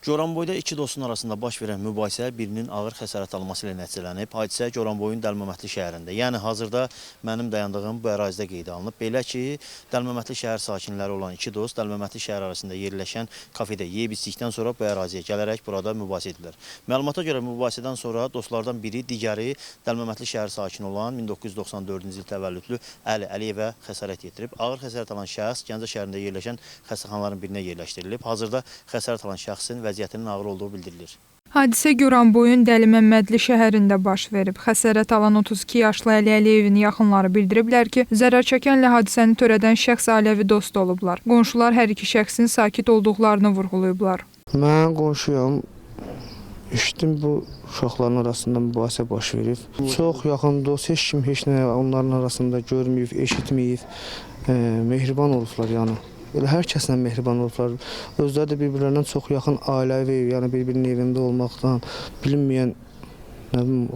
Goranboyda iki dostun arasında baş verən mübahisə birinin ağır xəsarət alması ilə nəticələnib. Hadisə Goranboyun Dəlməmətli şəhərində, yəni hazırda mənim dayandığım bu ərazidə qeydə alınıb. Belə ki, Dəlməmətli şəhər sakinləri olan iki dost Dəlməmətli şəhər arasında yerləşən kafedə yeyib içdikdən sonra bu əraziyə gələrək burada mübahisə edilər. Məlumata görə mübahisədən sonra dostlardan biri digəri Dəlməmətli şəhər sakini olan 1994-cü il təvəllüdlü Əli Əliyevə xəsarət yetirib. Ağır xəsarət alan şəxs Gəncə şəhərində yerləşən xəstəxanaların birinə yerləşdirilib. Hazırda xəsarət alan şəxsin vəziyyətinin ağır olduğu bildirilir. Hadisə Goranboyun Dəliməmmədli şəhərində baş verib. Xəsarət alan 32 yaşlı Əli Əliyevin yaxınları bildiriblər ki, zərər çəkənlə hadisəni törədən şəxs ailəvi dost olublar. Qonşular hər iki şəxsin sakit olduqlarını vurğulayıblar. Mən qonşuyam. İşdim bu uşaqların arasında mübahisə baş verib. Çox yaxın dost, heç kim heç nə onların arasında görməyib, eşitməyib, mehriban olublar yəni. Elə hər kəslə mehriban olublar. Özləri də bir-birlərindən çox yaxın ailəvi, yəni bir-birinin evində olmaqdan bilinməyən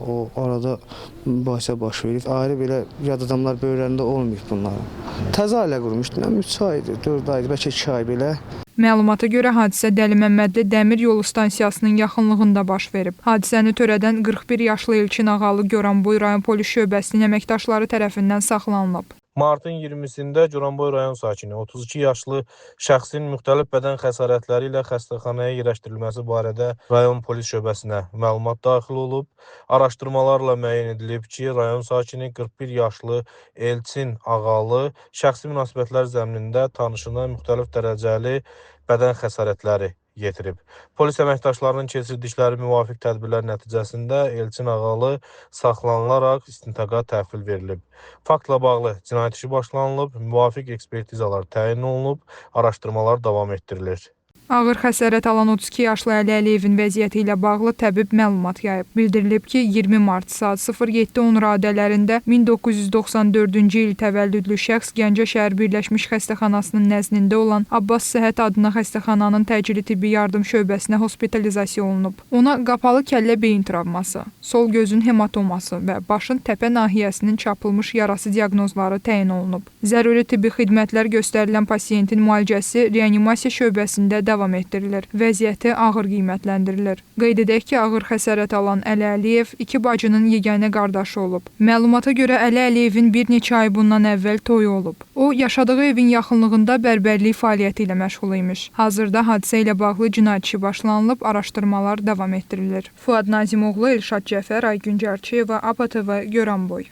o arada mübahisə baş verib. Ayrı belə yad adamlar böyrlərində olmayıb bunların. Təzə ailə qurmuşdu, 3 aydır, 4 aydır, bəlkə 2 ay belə. Məlumata görə hadisə Dəliməmmədli dəmir yolu stansiyasının yaxınlığında baş verib. Hadisəni törədən 41 yaşlı Elçin Ağalı Goranboy rayon polis şöbəsinin əməkdaşları tərəfindən saxlanılıb. Martın 20-sində Goranboy rayon sakini 32 yaşlı şəxsin müxtəlif bədən xəsarətləri ilə xəstəxanaya yerləşdirilməsi barədə rayon polis şöbəsinə məlumat daxil olub. Araşdırmalarla müəyyən edilib ki, rayon sakini 41 yaşlı Elçin Ağalı şəxsi münasibətlər zəminində tanışına müxtəlif dərəcəli bədən xəsarətləri yetirib. Polis əməkdaşlarının keçirdikləri müvafiq tədbirlər nəticəsində Elçin Ağalı saxlanılaraq istintaqa təhvil verilib. Faktla bağlı cinayət işi başlanılıb, müvafiq ekspertizalar təyin olunub, araşdırmalar davam etdirilir. Ağır xəsarət alan 32 yaşlı Əli Əliyevin vəziyyəti ilə bağlı təbib məlumat yayıb. Bildirilib ki, 20 mart saat 07:10 radələrində 1994-cü il təvəllüdlü şəxs Gəncə şəhər birləşmiş xəstəxanasının nəzdində olan Abbas Səhət adına xəstəxananın təcili tibbi yardım şöbəsinə hospitalizasiya olunub. Ona qapalı kəllə beyin travması, sol gözün hematoması və başın təpə nahiyəsinin çapılmış yarası diaqnozları təyin olunub. Zəruri tibbi xidmətlər göstərilən pasiyentin müalicəsi reanimasiya şöbəsində davam etdirilir. Vəziyyəti ağır qiymətləndirilir. Qeyd edək ki, ağır xəsarət alan Əli Əliyev iki bacının yeganə qardaşı olub. Məlumata görə Əli Əliyevin bir neçə ay bundan əvvəl toyu olub. O, yaşadığı evin yaxınlığında bərbərlik fəaliyyəti ilə məşğul imiş. Hazırda hadisə ilə bağlı cinayət işi başlanılıb, araşdırmalar davam etdirilir. Fuad Nazimoğlu, Elşad Cəfər, Aygün Cərçiyeva, APTV, Goranboy.